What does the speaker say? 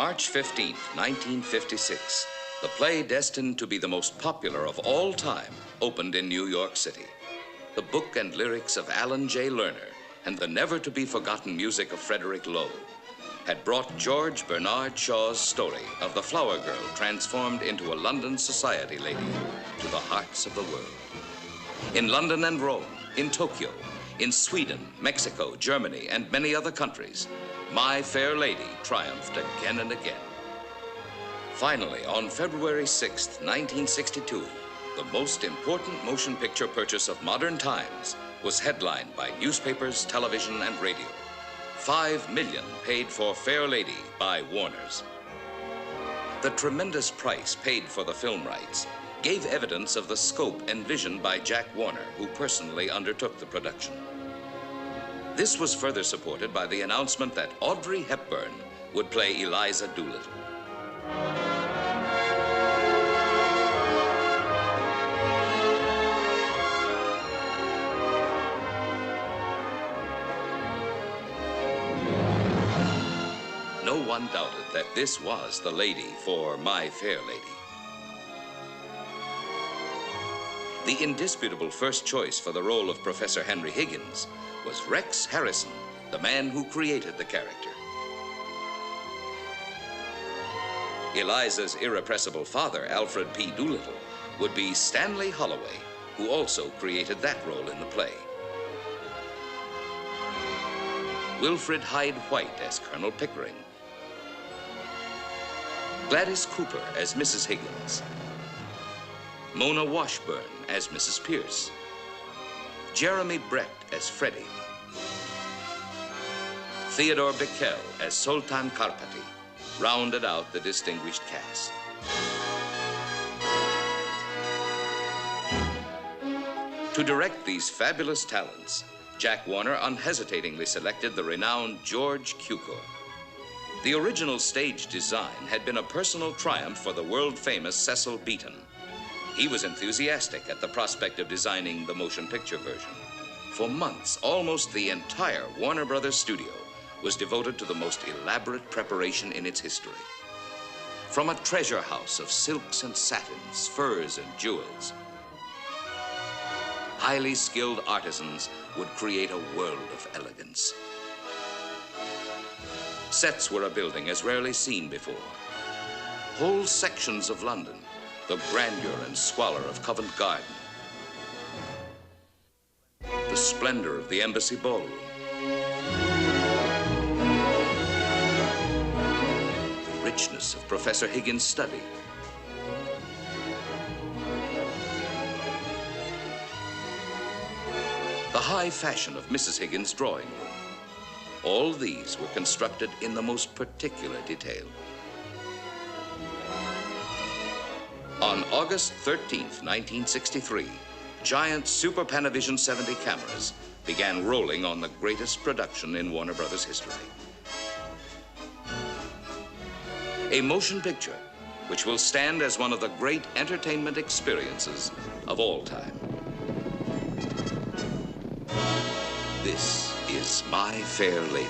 March 15th, 1956, the play destined to be the most popular of all time opened in New York City. The book and lyrics of Alan J. Lerner and the never-to-be-forgotten music of Frederick Lowe had brought George Bernard Shaw's story of the flower girl transformed into a London society lady to the hearts of the world. In London and Rome, in Tokyo, in Sweden, Mexico, Germany, and many other countries, My Fair Lady triumphed again and again. Finally, on February 6th, 1962, the most important motion picture purchase of modern times was headlined by newspapers, television, and radio. $5 million paid for Fair Lady by Warner's. The tremendous price paid for the film rights gave evidence of the scope envisioned by Jack Warner, who personally undertook the production. This was further supported by the announcement that Audrey Hepburn would play Eliza Doolittle. No one doubted that this was the lady for My Fair Lady. The indisputable first choice for the role of Professor Henry Higgins was Rex Harrison, the man who created the character. Eliza's irrepressible father, Alfred P. Doolittle, would be Stanley Holloway, who also created that role in the play. Wilfred Hyde White as Colonel Pickering. Gladys Cooper as Mrs. Higgins. Mona Washburn as Mrs. Pierce. Jeremy Brett as Freddie. Theodore Bickel as Sultan Karpati rounded out the distinguished cast. To direct these fabulous talents, Jack Warner unhesitatingly selected the renowned George Cukor. The original stage design had been a personal triumph for the world-famous Cecil Beaton. He was enthusiastic at the prospect of designing the motion picture version. For months, almost the entire Warner Brothers studio was devoted to the most elaborate preparation in its history. From a treasure house of silks and satins, furs and jewels, highly skilled artisans would create a world of elegance. Sets were a building as rarely seen before. Whole sections of London, the grandeur and squalor of Covent Garden, the splendor of the Embassy Ballroom, the richness of Professor Higgins' study, the high fashion of Mrs. Higgins' drawing room. All these were constructed in the most particular detail. On August 13th, 1963, giant Super Panavision 70 cameras began rolling on the greatest production in Warner Brothers history. A motion picture which will stand as one of the great entertainment experiences of all time. This is My Fair Lady.